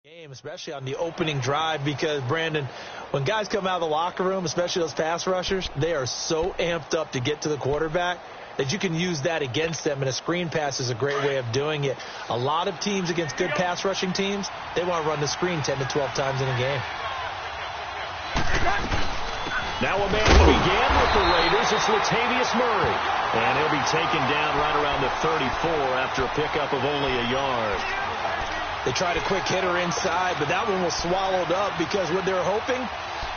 Game, especially on the opening drive, because, Brandon, when guys come out of the locker room, especially those pass rushers, they are so amped up to get to the quarterback that you can use that against them, and a screen pass is a great way of doing it. A lot of teams against good pass rushing teams, they want to run the screen 10 to 12 times in a game. Now a man who began with the Raiders, it's Latavius Murray. And he'll be taken down right around the 34 after a pickup of only a yard. They tried a quick hitter inside, but that one was swallowed up because what they're hoping,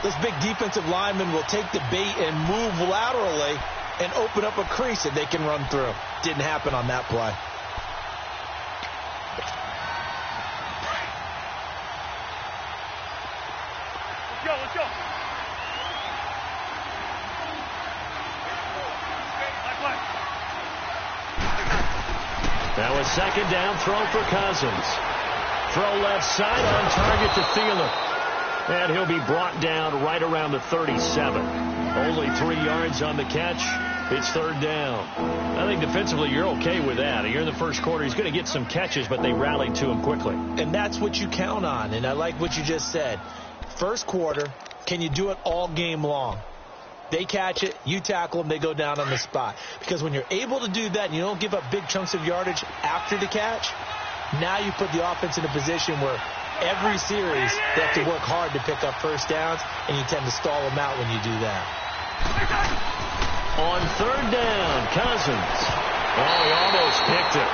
this big defensive lineman will take the bait and move laterally and open up a crease that they can run through. Didn't happen on that play. Let's go. Now a second down throw for Cousins. Throw left side on target to Thielen. And he'll be brought down right around the 37. Only 3 yards on the catch. It's third down. I think defensively you're okay with that. You're in the first quarter. He's going to get some catches, but they rallied to him quickly. And that's what you count on. And I like what you just said. First quarter, can you do it all game long? They catch it, you tackle them, they go down on the spot. Because when you're able to do that and you don't give up big chunks of yardage after the catch, now you put the offense in a position where every series they have to work hard to pick up first downs, and you tend to stall them out when you do that. On third down, Cousins. Oh, he almost picked it.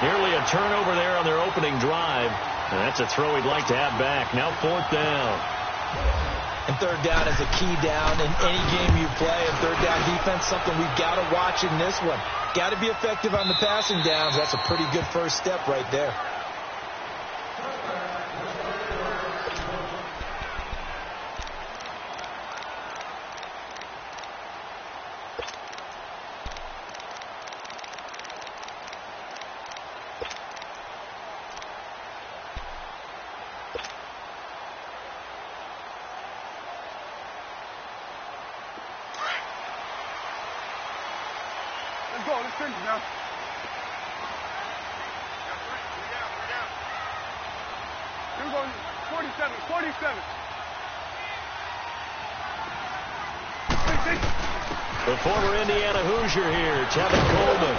Nearly a turnover there on their opening drive. And that's a throw he'd like to have back. Now fourth down. And third down is a key down in any game you play. And third down defense, something we've got to watch in this one. Got to be effective on the passing downs. That's a pretty good first step right there. Let's go. Let's finish now. We're going 47. 47. The former Indiana Hoosier here, Tevin Coleman.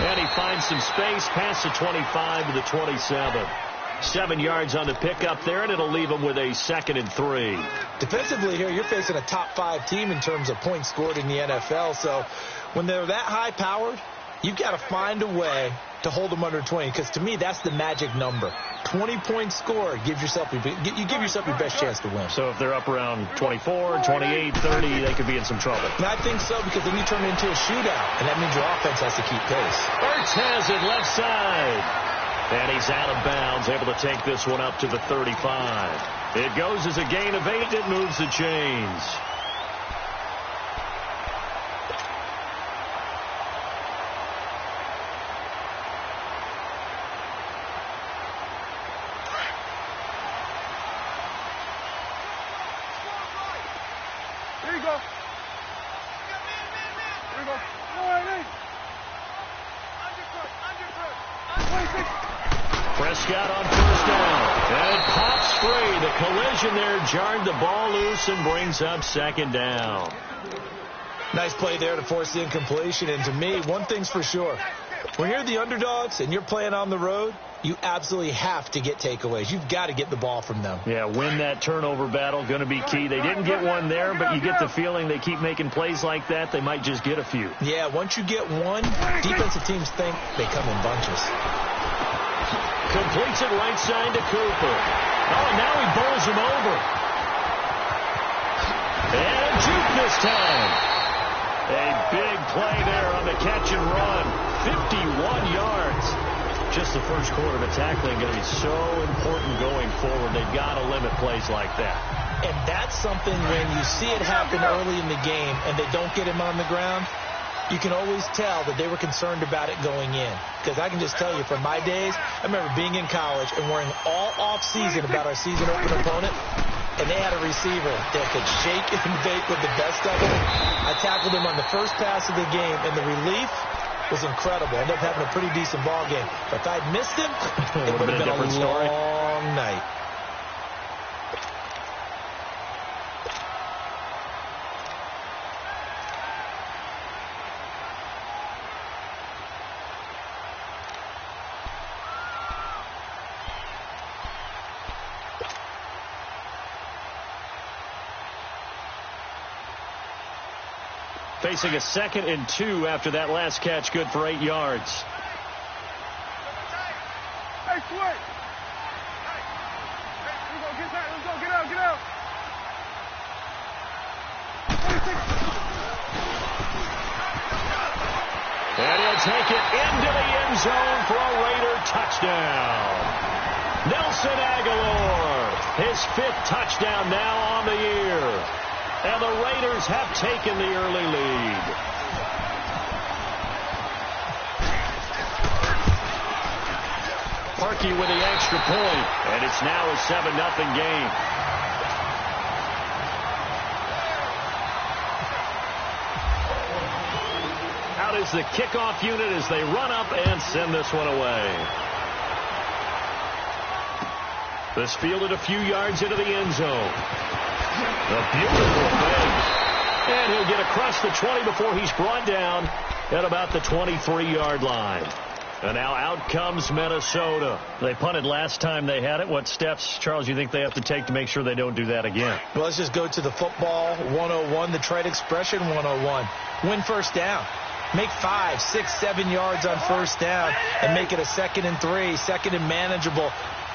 And he finds some space past the 25 to the 27. 7 yards on the pickup there, and it'll leave him with a 2nd and 3. Defensively here, you're facing a top 5 team in terms of points scored in the NFL. So when they're that high-powered, you've got to find a way to hold them under 20, because to me, that's the magic number. 20 points scored, you give yourself your best chance to win. So if they're up around 24, 28, 30, they could be in some trouble. And I think so, because then you turn it into a shootout, and that means your offense has to keep pace. Ertz has it left side. And he's out of bounds, able to take this one up to the 35. It goes as a gain of 8. It moves the chains. Here you go. Here you go. All right, Prescott on first down. And it pops free. The collision there jarred the ball loose and brings up 2nd down. Nice play there to force the incompletion. And to me, one thing's for sure. When you're the underdogs and you're playing on the road, you absolutely have to get takeaways. You've got to get the ball from them. Yeah, win that turnover battle, going to be key. They didn't get one there, but you get the feeling they keep making plays like that, they might just get a few. Yeah, once you get one, defensive teams think they come in bunches. Completes it right side to Cooper. Oh, now he bowls him over. And a juke this time. A big play there on the catch and run. 51 yards. Just the first quarter, but tackling going to be so important going forward. They've got to limit plays like that. And that's something when you see it happen early in the game and they don't get him on the ground, you can always tell that they were concerned about it going in. Because I can just tell you, from my days, I remember being in college and worrying all off-season about our season opener opponent, and they had a receiver that could shake and bake with the best of them. I tackled him on the first pass of the game, and the relief was incredible. Ended up having a pretty decent ball game. But if I'd missed him, it would have been a long night. facing a 2nd and 2 after that last catch, good for 8 yards. Hey, Sway. Let's go, get out, get out. And he'll take it into the end zone for a Raider touchdown. Nelson Aguilar, his 5th touchdown now on the year. And the Raiders have taken the early lead. Parkey with the extra point, and it's now a 7-0 game. Out is the kickoff unit as they run up and send this one away. This fielded a few yards into the end zone. A beautiful thing. And he'll get across the 20 before he's brought down at about the 23-yard line. And now out comes Minnesota. They punted last time they had it. What steps, Charles, you think they have to take to make sure they don't do that again? Well, let's just go to the football 101, the trite expression 101. Win first down. Make 5, 6, 7 yards on first down and make it a 2nd and 3, 2nd and manageable.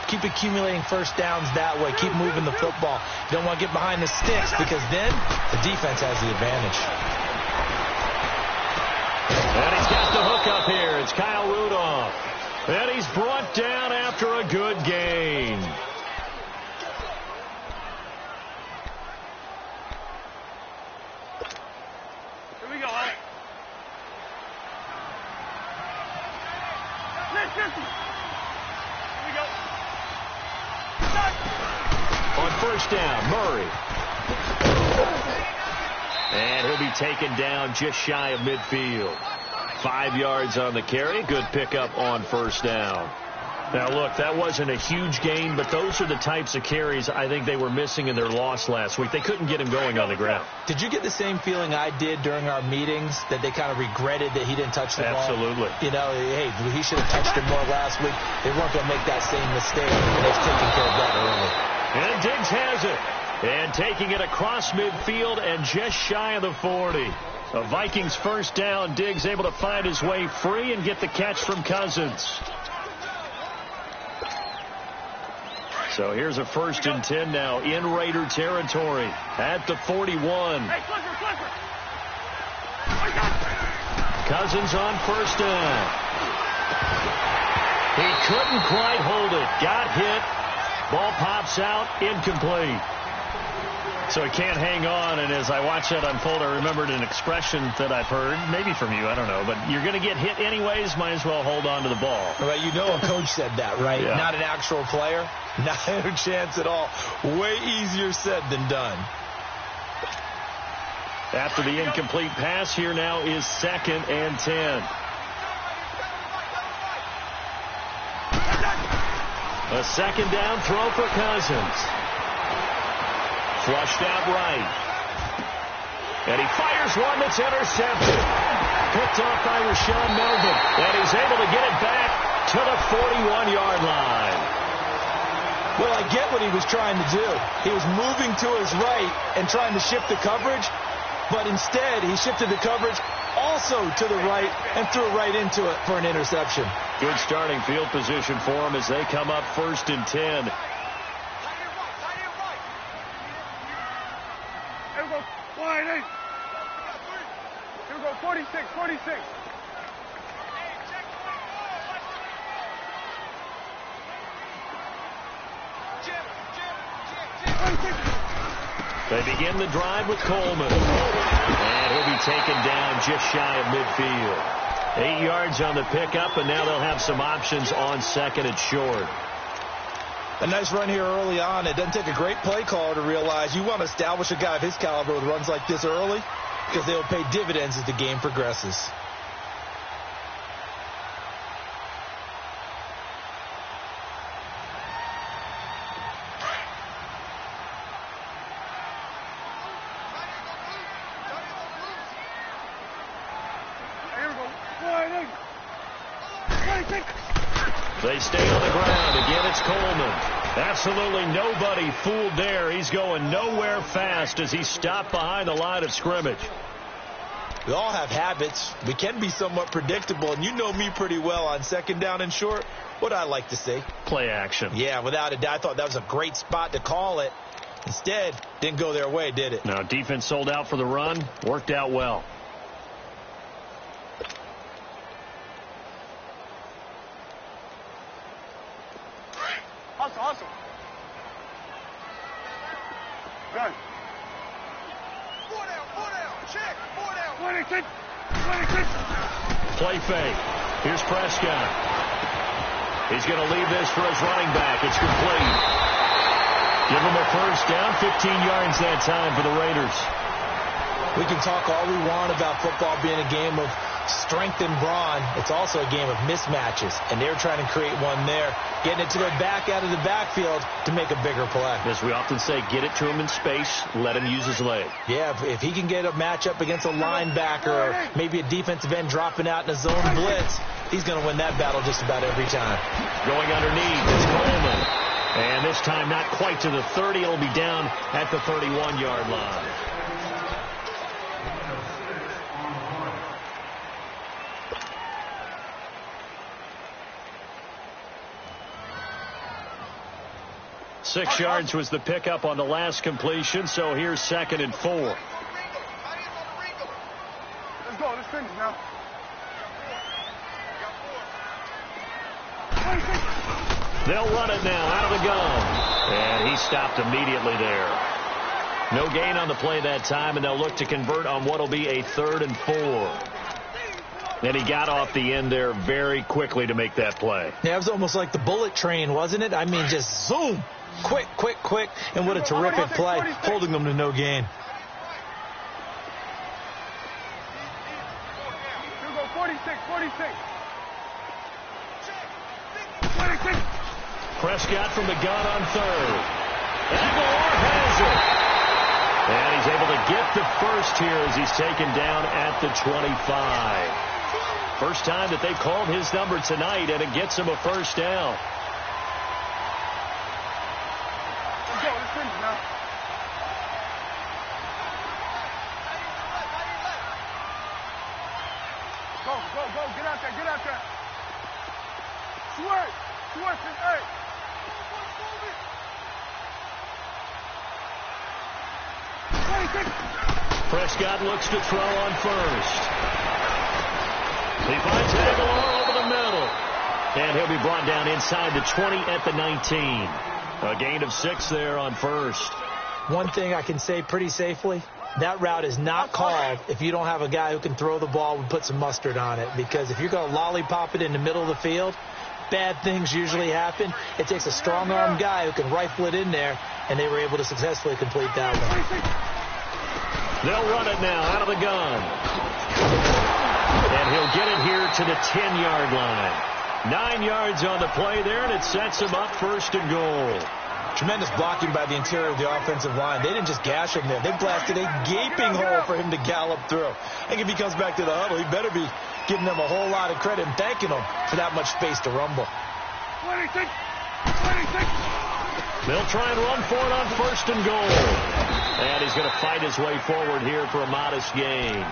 Keep accumulating first downs that way. Keep moving the football. You don't want to get behind the sticks because then the defense has the advantage. And he's got the hook up here. It's Kyle Rudolph. And he's brought down after a good gain. Here we go, Alex. Let's Here we go. On first down, Murray. And he'll be taken down just shy of midfield. 5 yards on the carry. Good pickup on first down. Now, look, that wasn't a huge gain, but those are the types of carries I think they were missing in their loss last week. They couldn't get him going on the ground. Did you get the same feeling I did during our meetings, that they kind of regretted that he didn't touch the ball? Absolutely. You know, hey, he should have touched it more last week. They weren't going to make that same mistake, and they've taken care of that early. And Diggs has it. And taking it across midfield and just shy of the 40. A Vikings first down. Diggs able to find his way free and get the catch from Cousins. So here's a 1st and 10 now in Raider territory at the 41. Hey, Clifford. Cousins on first down. He couldn't quite hold it. Got hit. Ball pops out. Incomplete. So he can't hang on, and as I watch that unfold, I remembered an expression that I've heard, maybe from you, I don't know, but you're going to get hit anyways, might as well hold on to the ball. Right, you know a coach said that, right? Yeah. Not an actual player. Not a chance at all. Way easier said than done. After the incomplete pass, here now is 2nd and 10. A 2nd down throw for Cousins. Flushed out right. And he fires one that's intercepted. Picked off by Rashawn Melvin. And he's able to get it back to the 41-yard line. Well, I get what he was trying to do. He was moving to his right and trying to shift the coverage, but instead he shifted the coverage also to the right and threw it right into it for an interception. Good starting field position for him as they come up 1st and 10. Here we go. Wide 8. Here we go. 46. They begin the drive with Coleman. And he'll be taken down just shy of midfield. 8 yards on the pickup, and now they'll have some options on 2nd and short. A nice run here early on. It doesn't take a great play caller to realize you want to establish a guy of his caliber with runs like this early because they will pay dividends as the game progresses. They stay on the ground. Again, it's Coleman. Absolutely nobody fooled there. He's going nowhere fast as he stopped behind the line of scrimmage. We all have habits. We can be somewhat predictable, and you know me pretty well on second down and short. What I like to say? Play action. Yeah, without a doubt. I thought that was a great spot to call it. Instead, didn't go their way, did it? No, defense sold out for the run. Worked out well. Awesome. Good. 4 down. Check. 4 down. 26. Play fake. Here's Prescott. He's going to leave this for his running back. It's complete. Give him a first down. 15 yards that time for the Raiders. We can talk all we want about football being a game of strength and brawn. It's also a game of mismatches, and they're trying to create one there, getting it to their back out of the backfield to make a bigger play. As we often say, get it to him in space, let him use his leg. Yeah, if he can get a matchup against a linebacker or maybe a defensive end dropping out in a zone blitz, he's going to win that battle just about every time. Going underneath, it's Coleman. And this time not quite to the 30. It'll be down at the 31-yard line. Six yards was the pickup on the last completion, so here's 2nd and 4. Let's go. Let's finish now. They'll run it now out of the gun. And he stopped immediately there. No gain on the play that time, and they'll look to convert on what will be a 3rd and 4. And he got off the end there very quickly to make that play. Yeah, it was almost like the bullet train, wasn't it? I mean, just zoom. Quick. And what a terrific play, holding them to no gain. You go 46. Prescott from the gun on 3rd. Aguilar has it. And he's able to get the first here as he's taken down at the 25. First time that they've called his number tonight, and it gets him a first down. Let's go. Let's finish now. Go. Get out there. Swerve. Hey. Prescott looks to throw on first. He finds Aguilar over the middle. And he'll be brought down inside the 20 at the 19. A gain of 6 there on first. One thing I can say pretty safely, that route is not called if you don't have a guy who can throw the ball and put some mustard on it. Because if you're going to lollipop it in the middle of the field, bad things usually happen. It takes a strong-armed guy who can rifle it in there, and they were able to successfully complete that one. They'll run it now out of the gun. And he'll get it here to the 10-yard line. 9 yards on the play there, and it sets him up 1st and goal. Tremendous blocking by the interior of the offensive line. They didn't just gash him there. They blasted a gaping hole for him to gallop through. I think if he comes back to the huddle, he better be giving them a whole lot of credit and thanking them for that much space to rumble. 26. They'll try and run for it on 1st and goal. And he's going to fight his way forward here for a modest gain.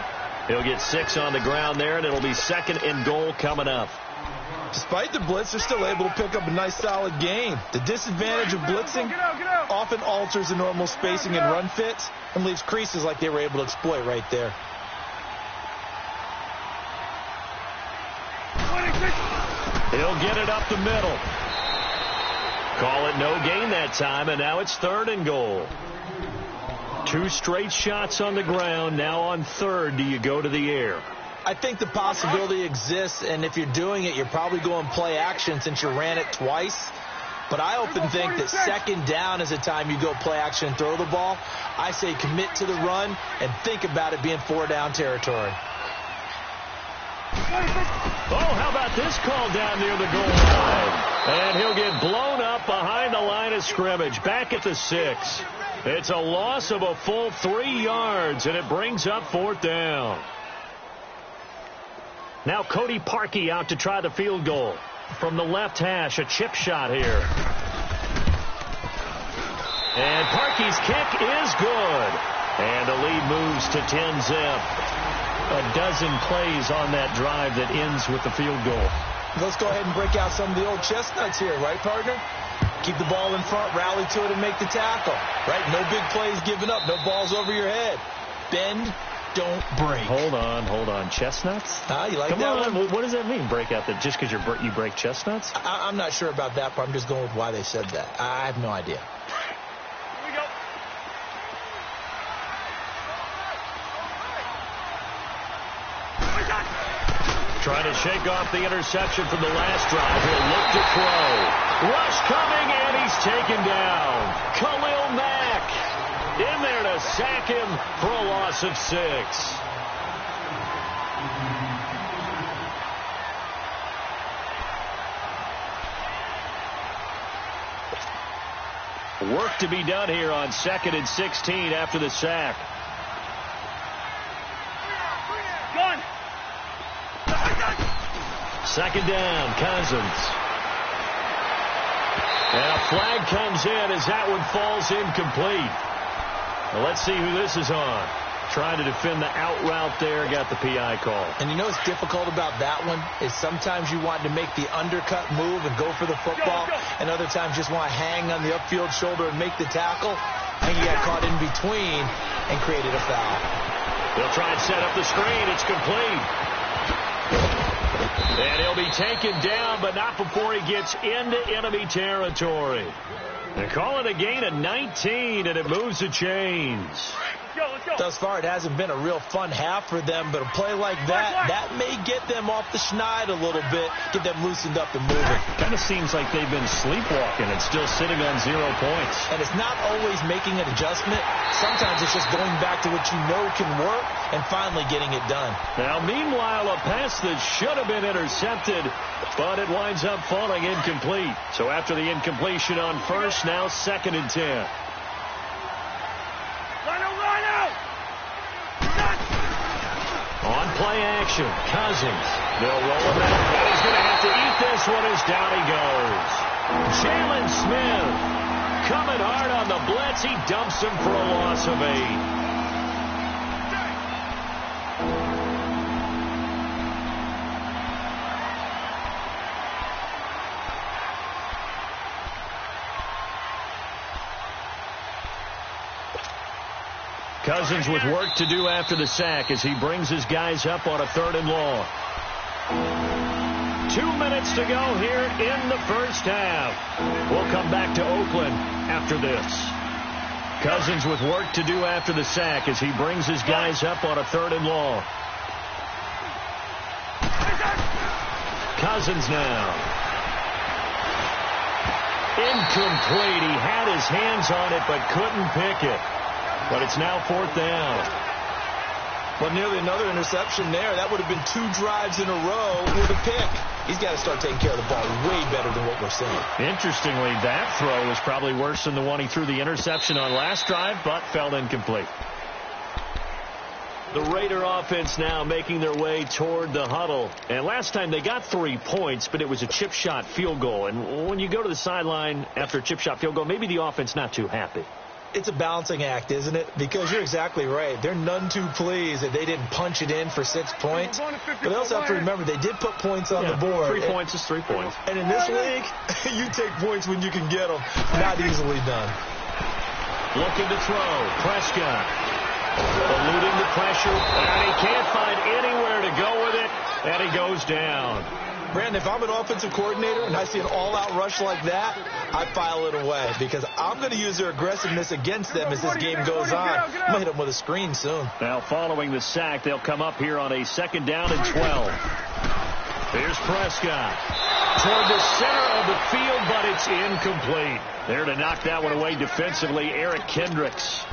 He'll get 6 on the ground there, and it'll be 2nd and goal coming up. Despite the blitz, they're still able to pick up a nice solid gain. The disadvantage of blitzing often alters the normal spacing and run fits and leaves creases like they were able to exploit right there. He'll get it up the middle. Call it no gain that time, and now it's 3rd and goal. 2 straight shots on the ground. Now on 3rd, do you go to the air? I think the possibility exists, and if you're doing it, you're probably going play action since you ran it twice. But I often think that 2nd down is the time you go play action and throw the ball. I say commit to the run and think about it being 4-down territory. Oh, how about this call down near the goal line? And he'll get blown up behind the line of scrimmage, back at the 6. It's a loss of a full 3 yards, and it brings up 4th down. Now Cody Parkey out to try the field goal. From the left hash, a chip shot here. And Parkey's kick is good. And the lead moves to 10-zip. a dozen plays on that drive that ends with the field goal. Let's go ahead and break out some of the old chestnuts here, right, partner? Keep the ball in front, rally to it, and make the tackle, right? No big plays given up, no balls over your head. Bend, don't break. Hold on. Chestnuts? You like Come that on. one? What does that mean, break out? That just because you break chestnuts? I'm not sure about that part. I'm just going with why they said that. I have no idea. Here we go. Trying to shake off the interception from the last drive. He'll look to throw. Rush coming, and he's taken down. Khalil Mack in there to sack him for a loss of 6. Work to be done here on 2nd and 16 after the sack. Gun. 2nd down, Cousins. And a flag comes in as that one falls incomplete. Well, let's see who this is on. Trying to defend the out route there, got the PI call. And you know what's difficult about that one is sometimes you want to make the undercut move and go for the football, and other times just want to hang on the upfield shoulder and make the tackle. And you got caught in between and created a foul. They'll try and set up the screen. It's complete. And he'll be taken down, but not before he gets into enemy territory. They call it a gain of 19, and it moves the chains. Let's go. Thus far, it hasn't been a real fun half for them, but a play like that may get them off the schneid a little bit, get them loosened up and moving. Kind of seems like they've been sleepwalking and still sitting on 0 points. And it's not always making an adjustment. Sometimes it's just going back to what you know can work and finally getting it done. Now, meanwhile, a pass that should have been intercepted, but it winds up falling incomplete. So after the incompletion on first, now 2nd and 10. On play action, Cousins. They'll roll him out. And he's going to have to eat this one as down he goes. Jalen Smith coming hard on the blitz. He dumps him for a loss of 8. Cousins with work to do after the sack as he brings his guys up on a 3rd and long. 2 minutes to go here in the first half. We'll come back to Oakland after this. Cousins with work to do after the sack as he brings his guys up on a 3rd and long. Cousins now. Incomplete. He had his hands on it but couldn't pick it. But it's now 4th down. Well, nearly another interception there. That would have been 2 drives in a row with a pick. He's got to start taking care of the ball way better than what we're seeing. Interestingly, that throw was probably worse than the one he threw the interception on last drive, but fell incomplete. The Raider offense now making their way toward the huddle. And last time they got 3 points, but it was a chip shot field goal. And when you go to the sideline after a chip shot field goal, maybe the offense not too happy. It's a balancing act, isn't it? Because you're exactly right. They're none too pleased that they didn't punch it in for 6 points. But they also have to remember they did put points on the board. 3 points is 3 points. And in this league, you take points when you can get them. Not easily done. Looking to throw. Prescott. Eluding the pressure. And he can't find anywhere to go with it. And he goes down. Brandon, if I'm an offensive coordinator and I see an all-out rush like that, I file it away because I'm going to use their aggressiveness against them as this game goes on. I'm going to hit them with a screen soon. Now, following the sack, they'll come up here on a 2nd down and 12. Here's Prescott. Toward the center of the field, but it's incomplete. There to knock that one away defensively, Eric Kendricks.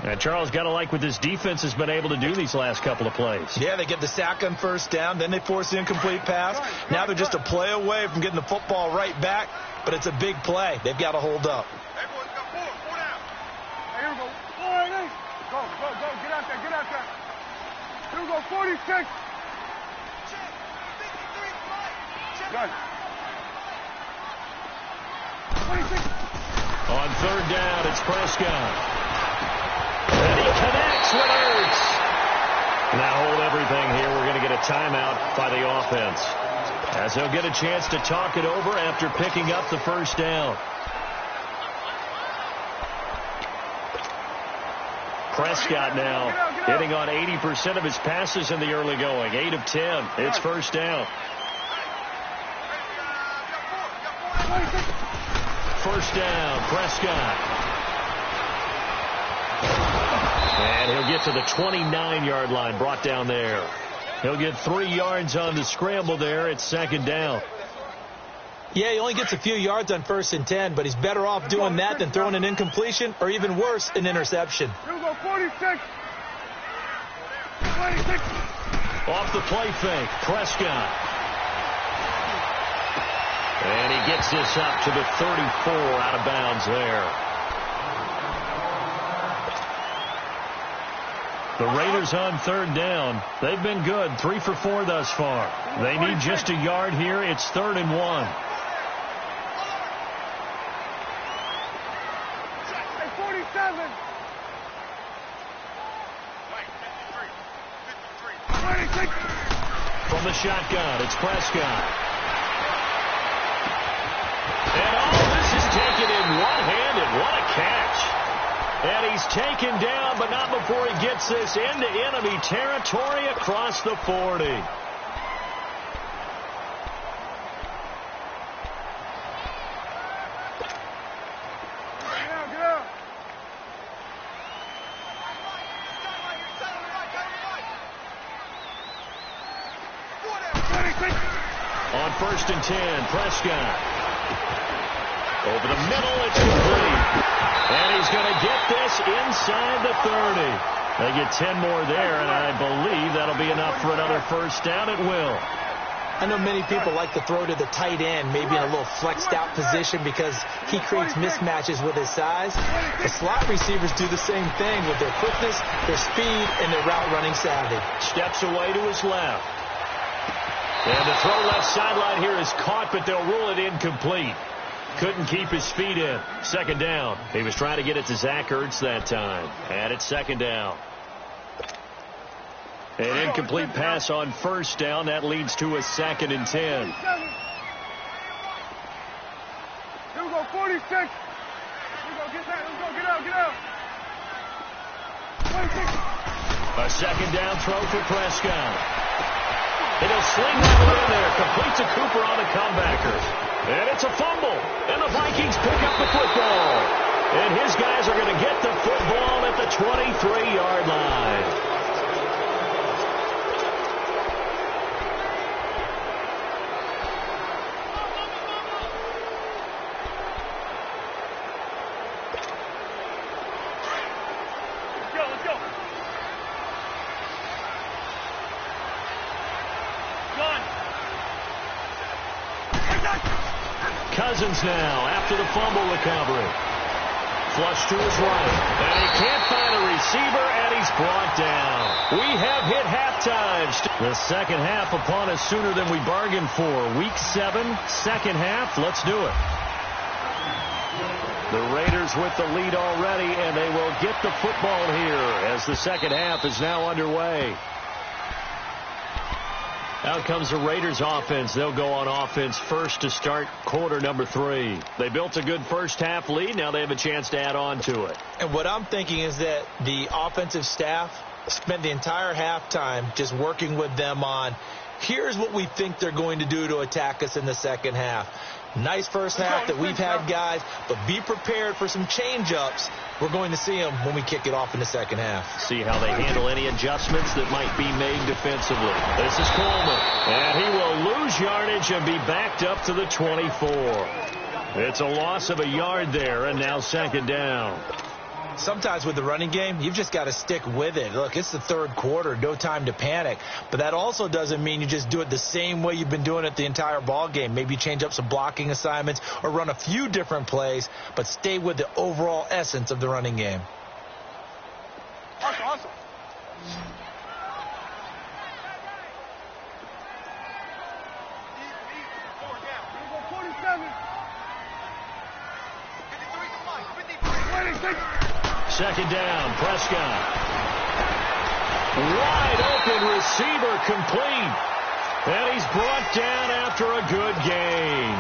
And Charles, got to like what this defense has been able to do these last couple of plays. Yeah, they get the sack on 1st down, then they force the incomplete pass. Now they're just a play away from getting the football right back, but it's a big play. They've got to hold up. Hey, boys, got 4 down. Hey, here we go. 4-8. Go. Get out there. Here we go, 46. Gun. 26. On 3rd down, it's Prescott. And he connects with Ertz. Now hold everything here. We're going to get a timeout by the offense, as they'll get a chance to talk it over after picking up the first down. Prescott now hitting on 80% of his passes in the early going. 8 of 10. It's first down. First down, Prescott. And he'll get to the 29-yard line, brought down there. He'll get 3 yards on the scramble there. It's second down. Yeah, he only gets a few yards on 1st and 10, but he's better off doing that than throwing an incompletion or even worse, an interception. Here we go, 46. 26. Off the play fake, Prescott. And he gets this up to the 34, out of bounds there. The Raiders on third down. They've been good, 3 for 4 thus far. They need just a yard here. It's 3rd and 1. 47. From the shotgun, it's Prescott. And this is taken in one-handed. What a catch. And he's taken down, but not before he gets this into enemy territory across the 40. Get out. On 1st and 10, Prescott. Over the middle, it's complete. And he's going to get this inside the 30. They get 10 more there, and I believe that'll be enough for another first down. It will. I know many people like to throw to the tight end, maybe in a little flexed out position because he creates mismatches with his size. The slot receivers do the same thing with their quickness, their speed, and their route running savvy. Steps away to his left. And the throw left sideline here is caught, but they'll rule it incomplete. Couldn't keep his feet in. Second down. He was trying to get it to Zach Ertz that time. And it's second down. An incomplete pass on first down. That leads to a 2nd and 10. Here we go, 46. Here we go, get out. 26. A second down throw for Prescott. And he'll sling that one in there. Complete to Cooper on the comebacker. And it's a fumble. And the Vikings pick up the football. And his guys are going to get the football at the 23-yard line. Let's go. Cousins now after the fumble recovery. Flush to his right. And he can't find a receiver, and he's brought down. We have hit halftime. The second half upon us sooner than we bargained for. Week 7, second half. Let's do it. The Raiders with the lead already, and they will get the football here as the second half is now underway. Out comes the Raiders offense. They'll go on offense first to start quarter number 3. They built a good first half lead. Now they have a chance to add on to it. And what I'm thinking is that the offensive staff spent the entire halftime just working with them on, here's what we think they're going to do to attack us in the second half. Nice first half that we've had, guys, but be prepared for some change-ups. We're going to see them when we kick it off in the second half. See how they handle any adjustments that might be made defensively. This is Coleman, and he will lose yardage and be backed up to the 24. It's a loss of a yard there, and now second down. Sometimes with the running game, you've just got to stick with it. Look, it's the third quarter, no time to panic. But that also doesn't mean you just do it the same way you've been doing it the entire ball game. Maybe change up some blocking assignments or run a few different plays, but stay with the overall essence of the running game. Awesome. Second down, Prescott. Wide open receiver complete. And he's brought down after a good gain.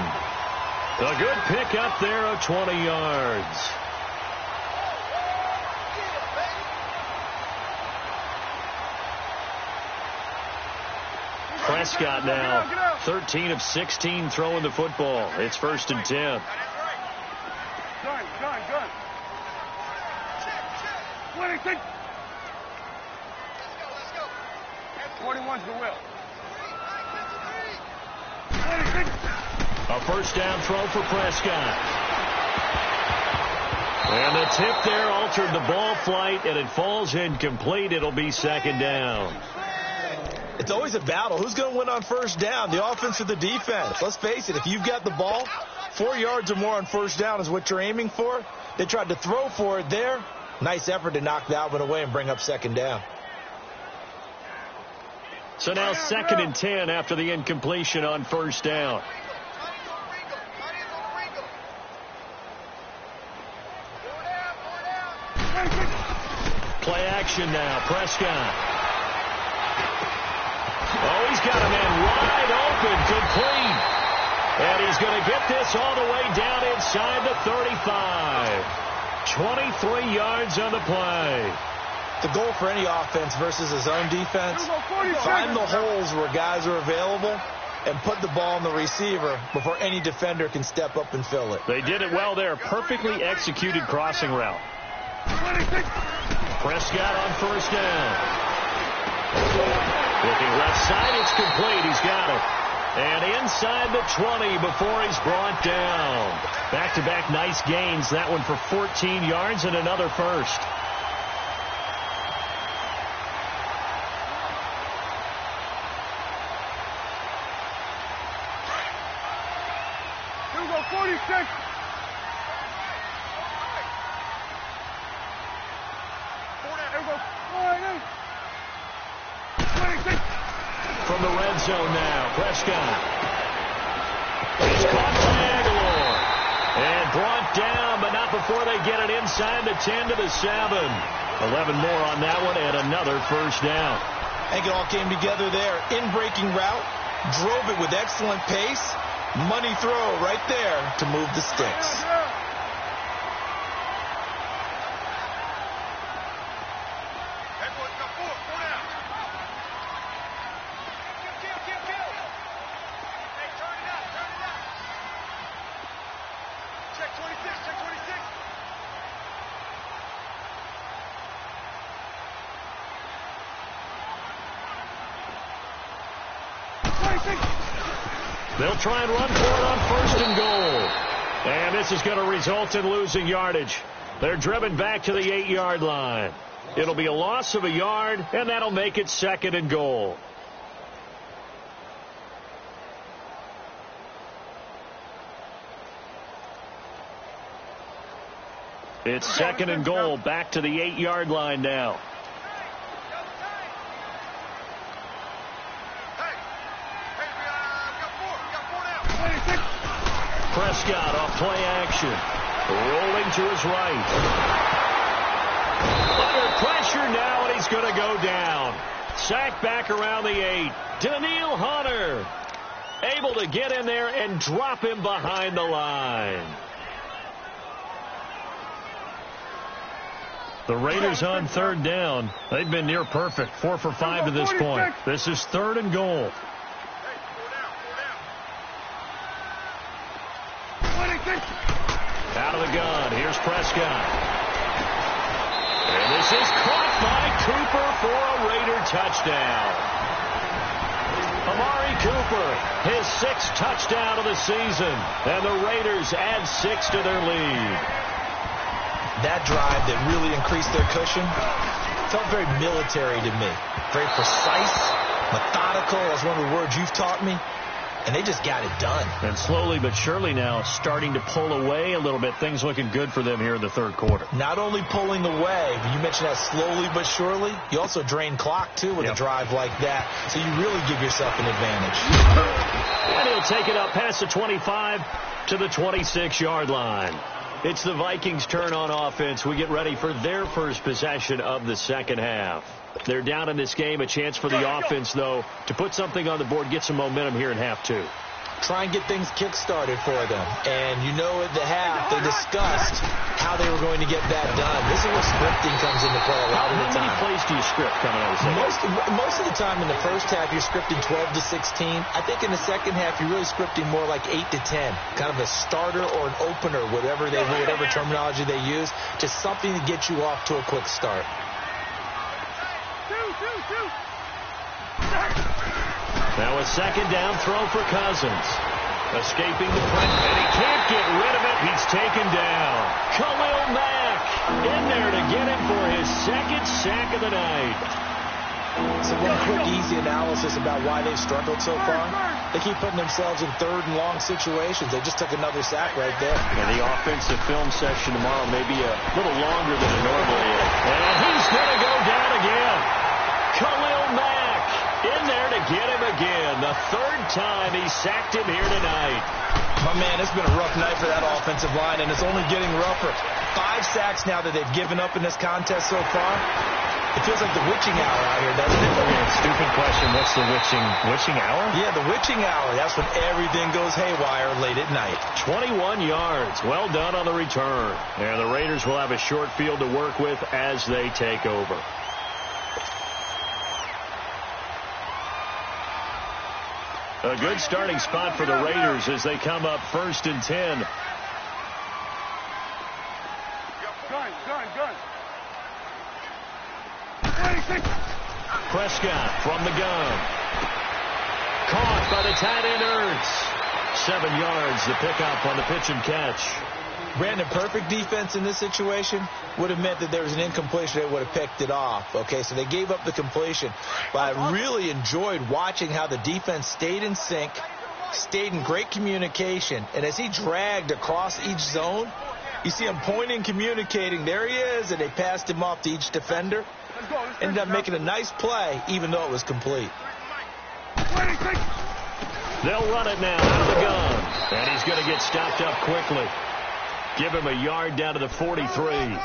A good pickup there of 20 yards. Prescott now 13 of 16 throwing the football. It's 1st and 10. Gun. 26. 21's the will. 26. A first down throw for Prescott. And the tip there altered the ball flight, and it falls incomplete. It'll be 2nd down. It's always a battle. Who's going to win on 1st down, the offense or the defense? Let's face it, if you've got the ball, 4 yards or more on 1st down is what you're aiming for. They tried to throw for it there. Nice effort to knock that one away and bring up 2nd down. So now 2nd and 10 after the incompletion on 1st down. Play action now. Prescott. Oh, he's got a man wide open, complete. And he's going to get this all the way down inside the 35. 23 yards on the play. The goal for any offense versus his own defense, find the holes where guys are available and put the ball on the receiver before any defender can step up and fill it. They did it well there. Perfectly executed crossing route. Prescott on 1st down. Looking left side, it's complete. He's got it. And inside the 20 before he's brought down. Back-to-back nice gains. That one for 14 yards and another first. Here we go, 46. From the red zone now, Prescott. He's caught by Aguilar. And brought down, but not before they get it inside the 10 to the 7. 11 more on that one, and another 1st down. I think it all came together there. In-breaking route, drove it with excellent pace. Money throw right there to move the sticks. They'll try and run for it on 1st and goal. And this is going to result in losing yardage. They're driven back to the 8-yard line. It'll be a loss of a yard, and that'll make it 2nd and goal. It's 2nd and goal, back to the 8-yard line now. Prescott off play action. Rolling to his right. Under pressure now, and he's going to go down. Sacked back around the 8. Daniil Hunter able to get in there and drop him behind the line. The Raiders on 3rd down. They've been near perfect. 4 for 5 to this point. This is 3rd and goal. Out of the gun. Here's Prescott. And this is caught by Cooper for a Raider touchdown. Amari Cooper, his 6th touchdown of the season. And the Raiders add 6 to their lead. That drive that really increased their cushion felt very military to me. Very precise, methodical. That's one of the words you've taught me. And they just got it done. And slowly but surely now starting to pull away a little bit. Things looking good for them here in the 3rd quarter. Not only pulling away, but you mentioned that slowly but surely. You also drain clock, too, with a drive like that. So you really give yourself an advantage. And he'll take it up past the 25 to the 26-yard line. It's the Vikings' turn on offense. We get ready for their first possession of the second half. They're down in this game. A chance for the offense, though, to put something on the board, get some momentum here in half two. Try and get things kick-started for them. And you know at the half, they discussed how they were going to get that done. This is where scripting comes into play a lot of the time. How many plays do you script coming out of the second half? Most of the time in the first half, you're scripting 12 to 16. I think in the second half, you're really scripting more like 8 to 10. Kind of a starter or an opener, whatever terminology they use. Just something to get you off to a quick start. Now a second down throw for Cousins. Escaping the press, and he can't get rid of it. He's taken down. Khalil Mack in there to get him for his second sack of the night. So one quick, easy analysis about why they've struggled so far. They keep putting themselves in third and long situations. They just took another sack right there. And the offensive film session tomorrow may be a little longer than it normally is. And he's going to go down again. Khalil Mack in there to get him again. The third time he sacked him here tonight. My man, it's been a rough night for that offensive line, and it's only getting rougher. 5 sacks now that they've given up in this contest so far. It feels like the witching hour out here, doesn't it? Stupid question. What's the witching hour? Yeah, the witching hour. That's when everything goes haywire late at night. 21 yards. Well done on the return. And the Raiders will have a short field to work with as they take over. A good starting spot for the Raiders as they come up 1st and 10. Gun. Prescott from the gun. Caught by the tight end Ertz. 7 yards, the pickup on the pitch and catch. Brandon, perfect defense in this situation would have meant that there was an incompletion. They would have picked it off. Okay, so they gave up the completion. But I really enjoyed watching how the defense stayed in sync, stayed in great communication. And as he dragged across each zone, you see him pointing, communicating. There he is, and they passed him off to each defender. Ended up making a nice play, even though it was complete. They'll run it now out of the gun. And he's going to get stopped up quickly. Give him a yard down to the 43.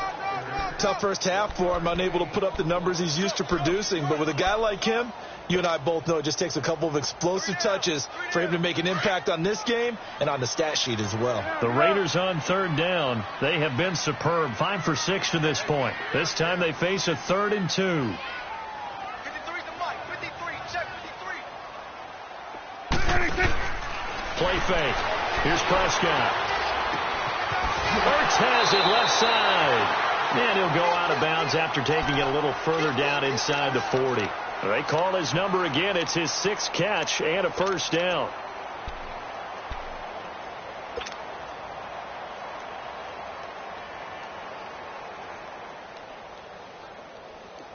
Tough first half for him, unable to put up the numbers he's used to producing. But with a guy like him, you and I both know it just takes a couple of explosive touches for him to make an impact on this game and on the stat sheet as well. The Raiders on 3rd down. They have been superb. 5 for 6 to this point. This time they face a 3rd and 2. 53 check 53. Play fake. Here's Prescott. Ertz has it left side. And he'll go out of bounds after taking it a little further down inside the 40. They call his number again. It's his 6th catch and a first down.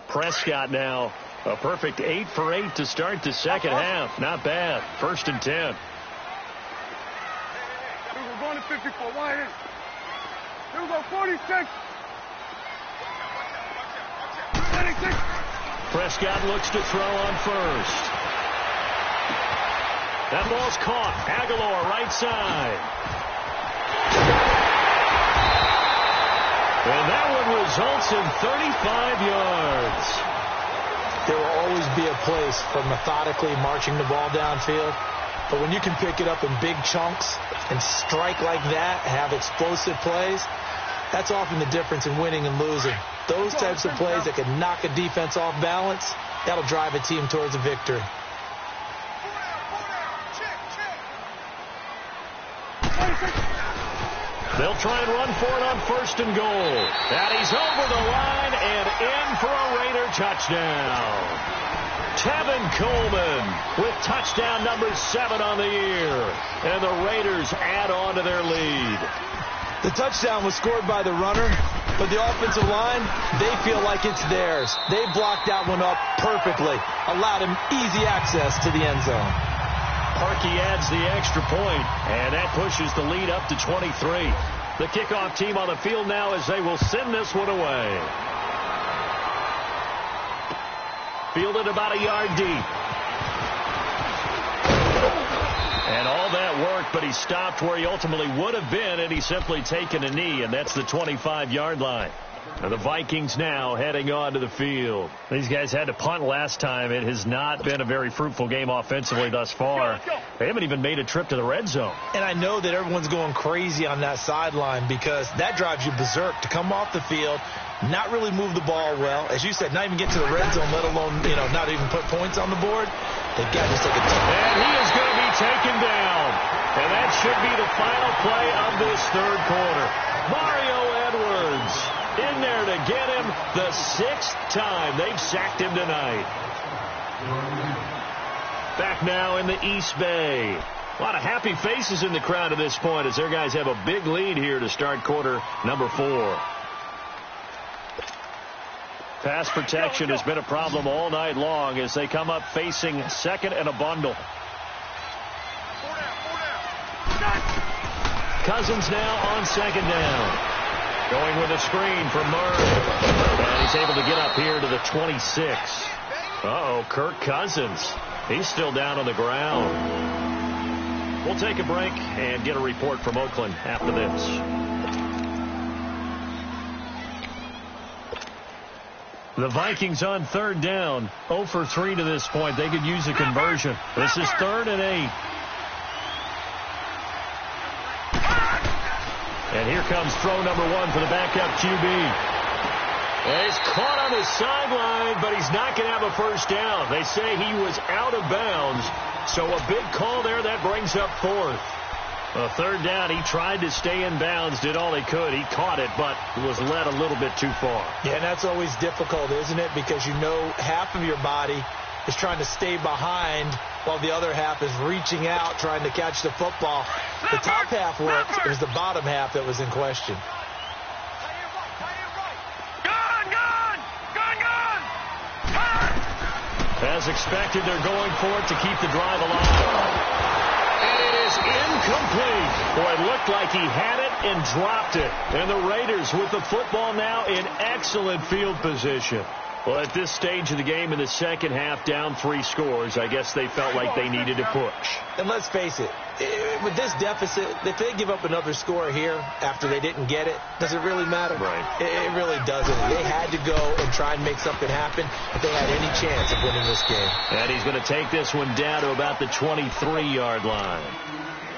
Prescott now a perfect 8 for 8 to start the second half. Not bad. 1st and 10. We're going to 54. Wide in. Here we go, 46. Prescott looks to throw on first. That ball's caught. Aguilar right side. And that one results in 35 yards. There will always be a place for methodically marching the ball downfield. But when you can pick it up in big chunks and strike like that, have explosive plays, that's often the difference in winning and losing. Those types of plays that can knock a defense off balance, that'll drive a team towards a victory. They'll try and run for it on 1st and goal. And he's over the line and in for a Raider touchdown. Tevin Coleman with touchdown number 7 on the year. And the Raiders add on to their lead. The touchdown was scored by the runner, but the offensive line, they feel like it's theirs. They blocked that one up perfectly, allowed him easy access to the end zone. Parkey adds the extra point, and that pushes the lead up to 23. The kickoff team on the field now as they will send this one away. Fielded about a yard deep. And all that work, but he stopped where he ultimately would have been, and he's simply taken a knee, and that's the 25-yard line. And the Vikings now heading on to the field. These guys had to punt last time. It has not been a very fruitful game offensively thus far. They haven't even made a trip to the red zone. And I know that everyone's going crazy on that sideline because that drives you berserk to come off the field, not really move the ball well. As you said, not even get to the red zone, let alone, not even put points on the board. They got to just take a touch. And he is going to be taken down. And that should be the final play of this third quarter. Mario Edwards in there to get him the 6th time they've sacked him tonight. Back now in the East Bay. A lot of happy faces in the crowd at this point as their guys have a big lead here to start quarter number 4. Pass protection has been a problem all night long as they come up facing second and a bundle. Cousins now on second down. Going with a screen from Murray. And he's able to get up here to the 26. Uh-oh, Kirk Cousins. He's still down on the ground. We'll take a break and get a report from Oakland after this. The Vikings on third down, 0 for 3 to this point. They could use a conversion. This is 3rd and 8. And here comes throw number 1 for the backup QB. And he's caught on the sideline, but he's not going to have a first down. They say he was out of bounds, so a big call there. That brings up 4th. A third down, he tried to stay in bounds, did all he could. He caught it, but was led a little bit too far. Yeah, and that's always difficult, isn't it? Because half of your body is trying to stay behind while the other half is reaching out, trying to catch the football. The top half worked. It was the bottom half that was in question. As expected, they're going for it to keep the drive alive. And it is incomplete. Boy, it looked like he had it and dropped it. And the Raiders with the football now in excellent field position. Well, at this stage of the game in the second half, down 3 scores, I guess they felt like they needed to push. And let's face it, with this deficit, if they give up another score here after they didn't get it, does it really matter? Right. It really doesn't. They had to go and try and make something happen if they had any chance of winning this game. And he's going to take this one down to about the 23-yard line.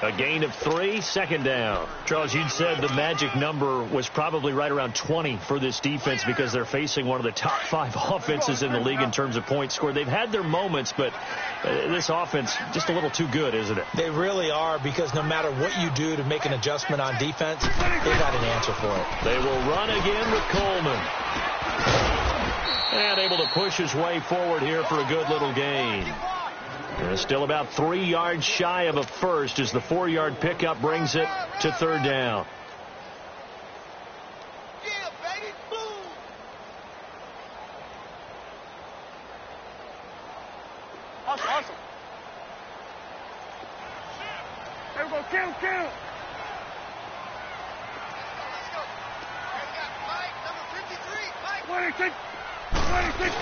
A gain of 3, second down. Charles, you'd said the magic number was probably right around 20 for this defense because they're facing one of the top 5 offenses in the league in terms of points scored. They've had their moments, but this offense just a little too good, isn't it? They really are, because no matter what you do to make an adjustment on defense, they've got an answer for it. They will run again with Coleman. And able to push his way forward here for a good little gain. And still about 3 yards shy of a first as the 4-yard pickup brings it to third down. Yeah, baby, boom. Awesome. There we go, kill. Let's go. We got Mike, number 53, Mike. 26.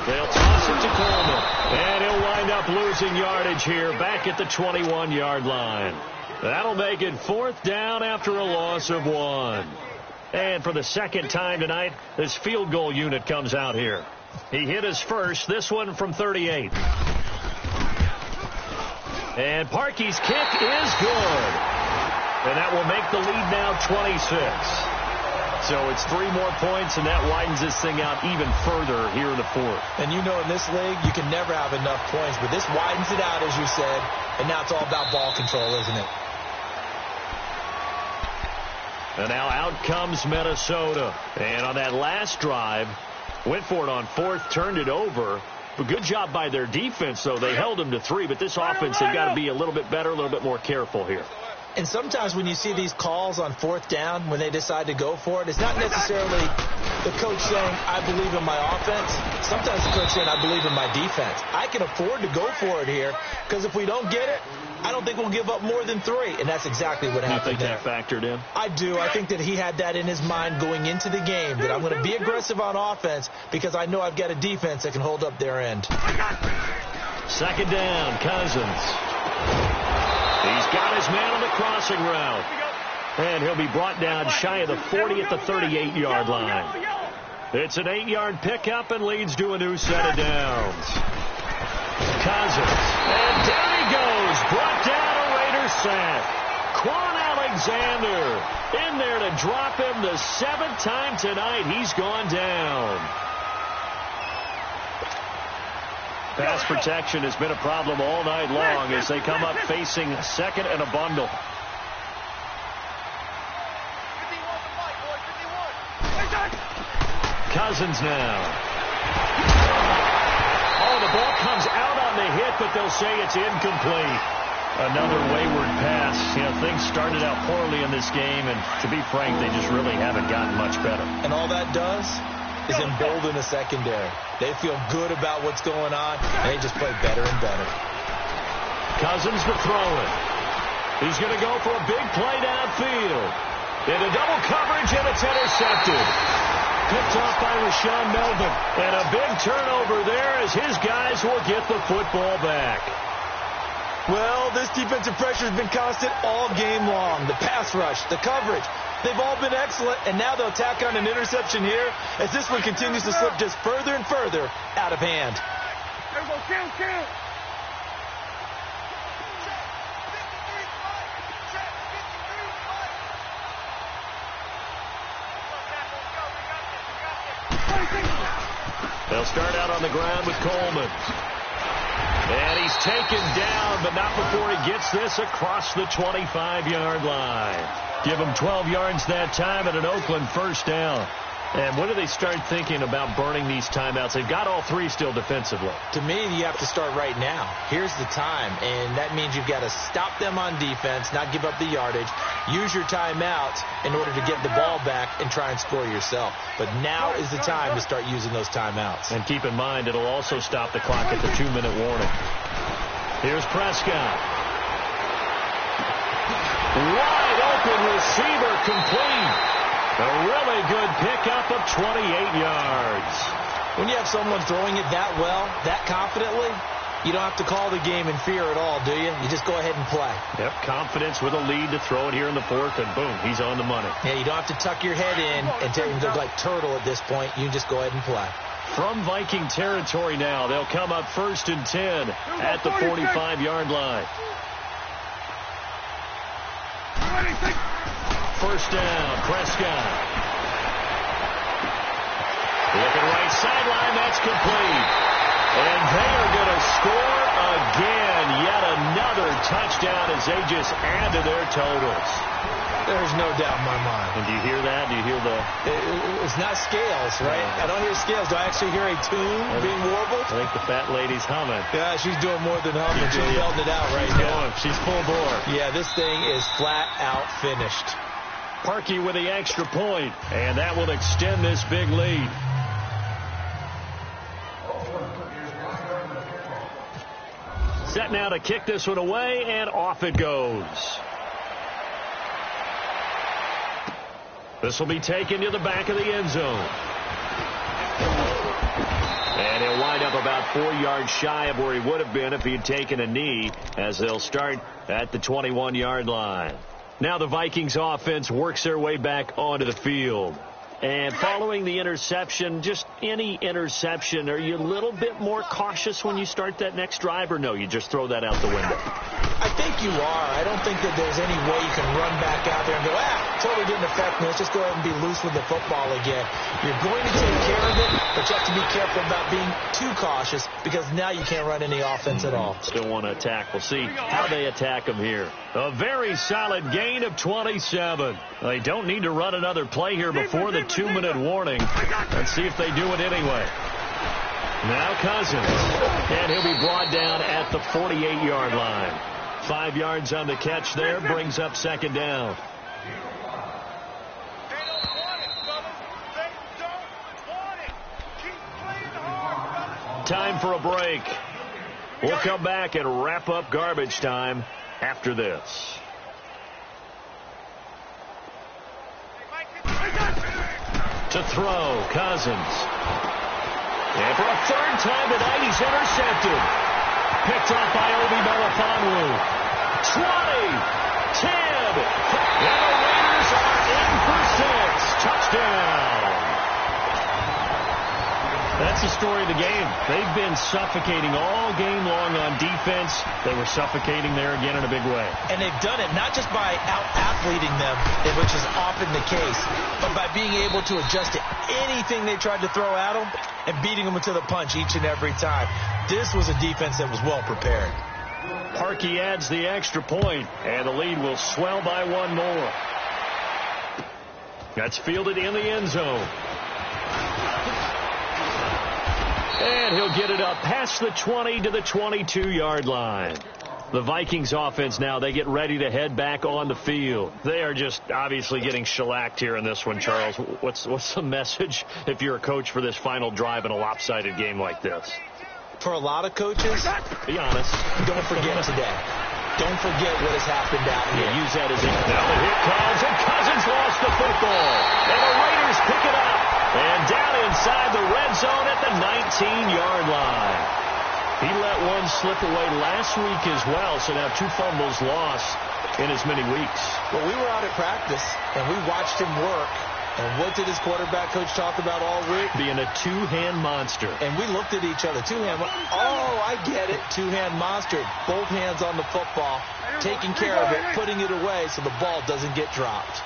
They'll toss it to Coleman, and he'll wind up losing yardage here back at the 21-yard line. That'll make it 4th down after a loss of 1. And for the second time tonight, this field goal unit comes out here. He hit his first, this one from 38. And Parkey's kick is good. And that will make the lead now 26. So it's 3 more points, and that widens this thing out even further here in the 4th. And in this league, you can never have enough points, but this widens it out, as you said, and now it's all about ball control, isn't it? And now out comes Minnesota. And on that last drive, went for it on 4th, turned it over. But good job by their defense, though. They held them to 3, but this offense, they've got to be a little bit better, a little bit more careful here. And sometimes when you see these calls on 4th down, when they decide to go for it, it's not necessarily the coach saying, I believe in my offense. Sometimes the coach saying, I believe in my defense. I can afford to go for it here, because if we don't get it, I don't think we'll give up more than 3. And that's exactly what happened there. You think that factored in? I do. I think that he had that in his mind going into the game, that I'm going to be aggressive on offense because I know I've got a defense that can hold up their end. Second down, Cousins. got his man on the crossing route. And he'll be brought down shy of the 40 at the 38-yard line. It's an 8-yard pickup and leads to a new set of downs. Cousins. And down he goes. Brought down a Raider sack. Quan Alexander in there to drop him the 7th time tonight. He's gone down. Pass protection has been a problem all night long as they come up facing second and a bundle. Cousins now. Oh, the ball comes out on the hit, but they'll say it's incomplete. Another wayward pass. You know, things started out poorly in this game, and to be frank, they just really haven't gotten much better. And all that does is embolden the secondary. They feel good about what's going on, and they just play better and better. Cousins to throw it. He's going to go for a big play downfield. Into double coverage, and it's intercepted. Picked off by Rashawn Melvin. And a big turnover there as his guys will get the football back. Well, this defensive pressure has been constant all game long. The pass rush, the coverage, they've all been excellent, and now they'll tack on an interception here as this one continues to slip just further and further out of hand. There we go, kill. They'll start out on the ground with Coleman. And he's taken down, but not before he gets this across the 25-yard line. Give him 12 yards that time and an Oakland first down. And when do they start thinking about burning these timeouts? They've got all three still defensively. To me, you have to start right now. Here's the time, and that means you've got to stop them on defense, not give up the yardage, use your timeouts in order to get the ball back and try and score yourself. But now is the time to start using those timeouts. And keep in mind, it'll also stop the clock at the 2-minute warning. Here's Prescott. Wide open receiver complete. A really good pickup of 28 yards. When you have someone throwing it that well, that confidently, you don't have to call the game in fear at all, do you? You just go ahead and play. Yep, confidence with a lead to throw it here in the fourth, and boom, he's on the money. Yeah, you don't have to tuck your head in and take him to look like turtle at this point. You can just go ahead and play. From Viking territory now, they'll come up 1st and 10 at the 45-yard line. First down, Prescott. Looking right sideline, that's complete. And they are going to score again. Yet another touchdown as they just add to their totals. There's no doubt in my mind. And do you hear that? Do you hear the... It's not scales, right? I don't hear scales. Do I actually hear a tune being warbled? I think the fat lady's humming. Yeah, she's doing more than humming. She's belting it out right now. She's full bore. Yeah, this thing is flat out finished. Parkey with the extra point, and that will extend this big lead. Set now to kick this one away, and off it goes. This will be taken to the back of the end zone. And he'll wind up about 4 yards shy of where he would have been if he had taken a knee, as they'll start at the 21-yard line. Now the Vikings offense works their way back onto the field. And following the interception, just any interception, are you a little bit more cautious when you start that next drive, or no, you just throw that out the window? I think you are. I don't think that there's any way you can run back out there and go, totally didn't affect me. Let's just go ahead and be loose with the football again. You're going to take care of it, but you have to be careful about being too cautious because now you can't run any offense at all. Still want to attack. We'll see how they attack them here. A very solid gain of 27. They don't need to run another play here before the 2-minute warning. Let's see if they do it anyway. Now Cousins. And he'll be brought down at the 48-yard line. 5 yards on the catch there, brings up second down. Time for a break. We'll come back and wrap up garbage time after this. To throw, Cousins. And for a third time tonight, he's intercepted. Picked off by Obi Melifonwu. And the Raiders are in for 6. Touchdown. That's the story of the game. They've been suffocating all game long on defense. They were suffocating there again in a big way. And they've done it not just by out-athleting them, which is often the case, but by being able to adjust to anything they tried to throw at them and beating them to the punch each and every time. This was a defense that was well prepared. Parkey adds the extra point, and the lead will swell by one more. That's fielded in the end zone. And he'll get it up past the 20 to the 22-yard line. The Vikings offense now, they get ready to head back on the field. They are just obviously getting shellacked here in this one, Charles. What's the message if you're a coach for this final drive in a lopsided game like this? For a lot of coaches, be honest, don't forget today. Don't forget what has happened out here. Use that as a... Now the hit comes, and Cousins lost the football. And the Raiders pick it up. And down inside the red zone at the 19-yard line. He let one slip away last week as well, so now 2 fumbles lost in as many weeks. Well, we were out at practice, and we watched him work. And what did his quarterback coach talk about all week? Being a two-hand monster. And we looked at each other. Two-hand. Oh, I get it. Two-hand monster. Both hands on the football, taking care of it, putting it away so the ball doesn't get dropped.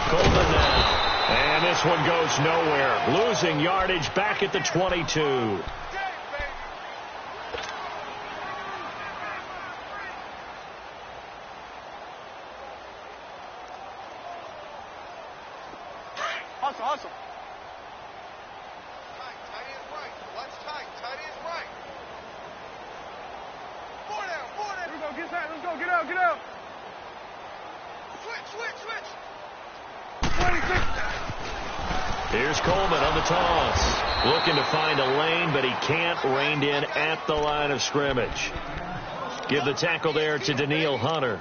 Coleman now. And this one goes nowhere. Losing yardage back at the 22. Hustle. Tight end right. Watch tight. Tight end right. 4 down. Here we go. Get that. Let's go. Get out. Switch. 26. Here's Coleman on the toss. Looking to find a lane, but he can't. Reined in at the line of scrimmage. Give the tackle there to Daniil Hunter.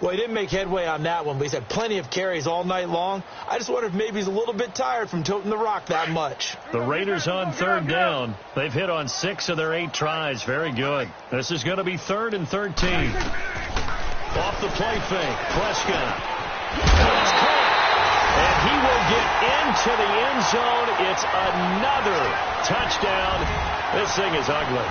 Well, he didn't make headway on that one, but he's had plenty of carries all night long. I just wonder if maybe he's a little bit tired from toting the rock that much. The Raiders on 3rd down. They've hit on 6 of their 8 tries. Very good. This is going to be 3rd and 13. Off the play fake. Prescott. It's caught. And he will get into the end zone. It's another touchdown. This thing is ugly.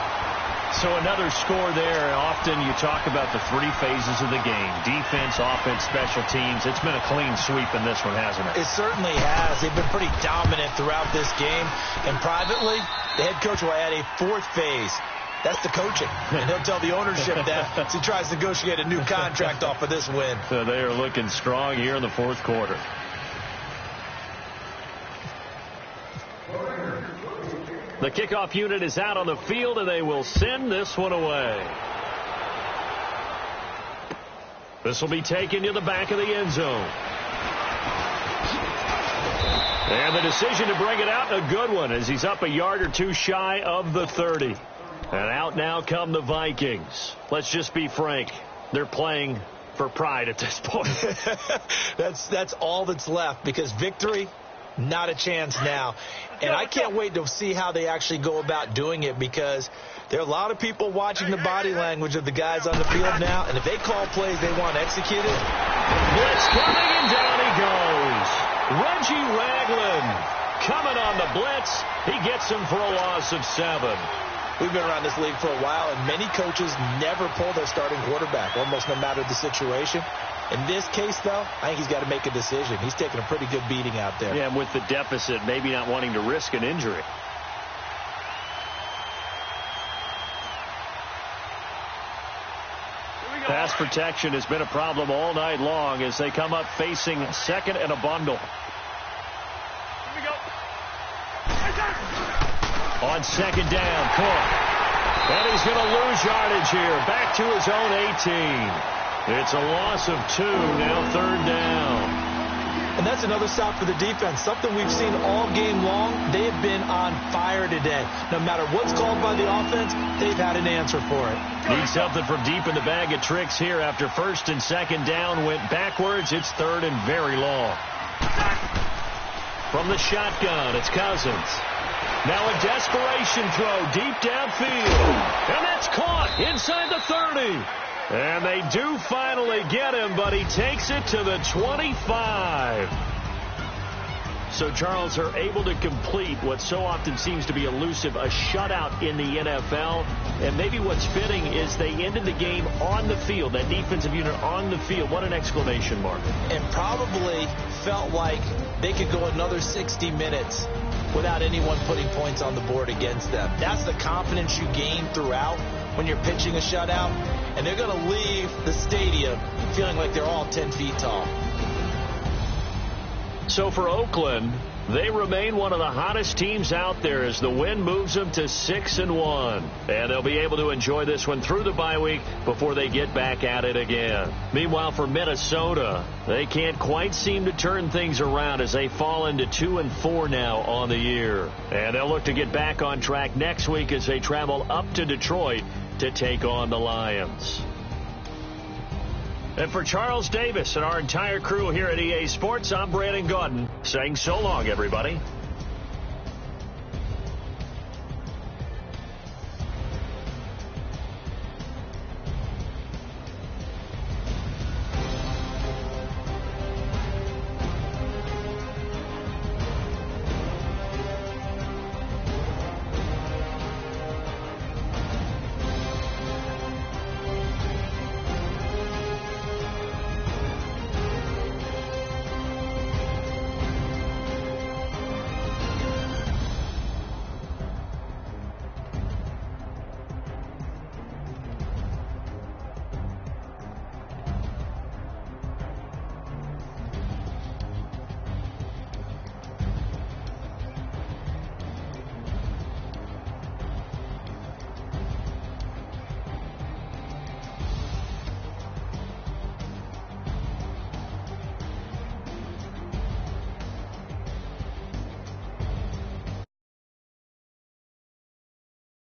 So another score there. Often you talk about the 3 phases of the game. Defense, offense, special teams. It's been a clean sweep in this one, hasn't it? It certainly has. They've been pretty dominant throughout this game. And privately, the head coach will add a 4th phase. That's the coaching. And he'll tell the ownership that as he tries to negotiate a new contract off of this win. So they are looking strong here in the 4th quarter. The kickoff unit is out on the field, and they will send this one away. This will be taken to the back of the end zone. And the decision to bring it out, a good one, as he's up a yard or 2 shy of the 30. And out now come the Vikings. Let's just be frank. They're playing for pride at this point. That's all that's left, because victory, not a chance now. And I can't wait to see how they actually go about doing it, because there are a lot of people watching the body language of the guys on the field now, and if they call plays they want executed. Blitz coming, and down he goes. Reggie Ragland coming on the blitz. He gets him for a loss of 7. We've been around this league for a while, and many coaches never pull their starting quarterback, almost no matter the situation. In this case, though, I think he's got to make a decision. He's taking a pretty good beating out there. Yeah, and with the deficit, maybe not wanting to risk an injury. Pass protection has been a problem all night long as they come up facing 2nd and a bundle. Here we go. On 2nd down, Cook. And he's going to lose yardage here. Back to his own 18. It's a loss of 2, now 3rd down. And that's another stop for the defense. Something we've seen all game long. They have been on fire today. No matter what's called by the offense, they've had an answer for it. Need something from deep in the bag of tricks here after 1st and 2nd down went backwards. It's 3rd and very long. From the shotgun, it's Cousins. Now a desperation throw deep downfield. And that's caught inside the 30. And they do finally get him, but he takes it to the 25. So, Charles, are able to complete what so often seems to be elusive, a shutout in the NFL. And maybe what's fitting is they ended the game on the field, that defensive unit on the field. What an exclamation mark. And probably felt like they could go another 60 minutes without anyone putting points on the board against them. That's the confidence you gain throughout when you're pitching a shutout. And they're going to leave the stadium feeling like they're all 10 feet tall. So for Oakland, they remain one of the hottest teams out there as the win moves them to 6-1. And they'll be able to enjoy this one through the bye week before they get back at it again. Meanwhile, for Minnesota, they can't quite seem to turn things around as they fall into 2-4 now on the year. And they'll look to get back on track next week as they travel up to Detroit to take on the Lions. And for Charles Davis and our entire crew here at EA Sports, I'm Brandon Gaudin saying so long, everybody.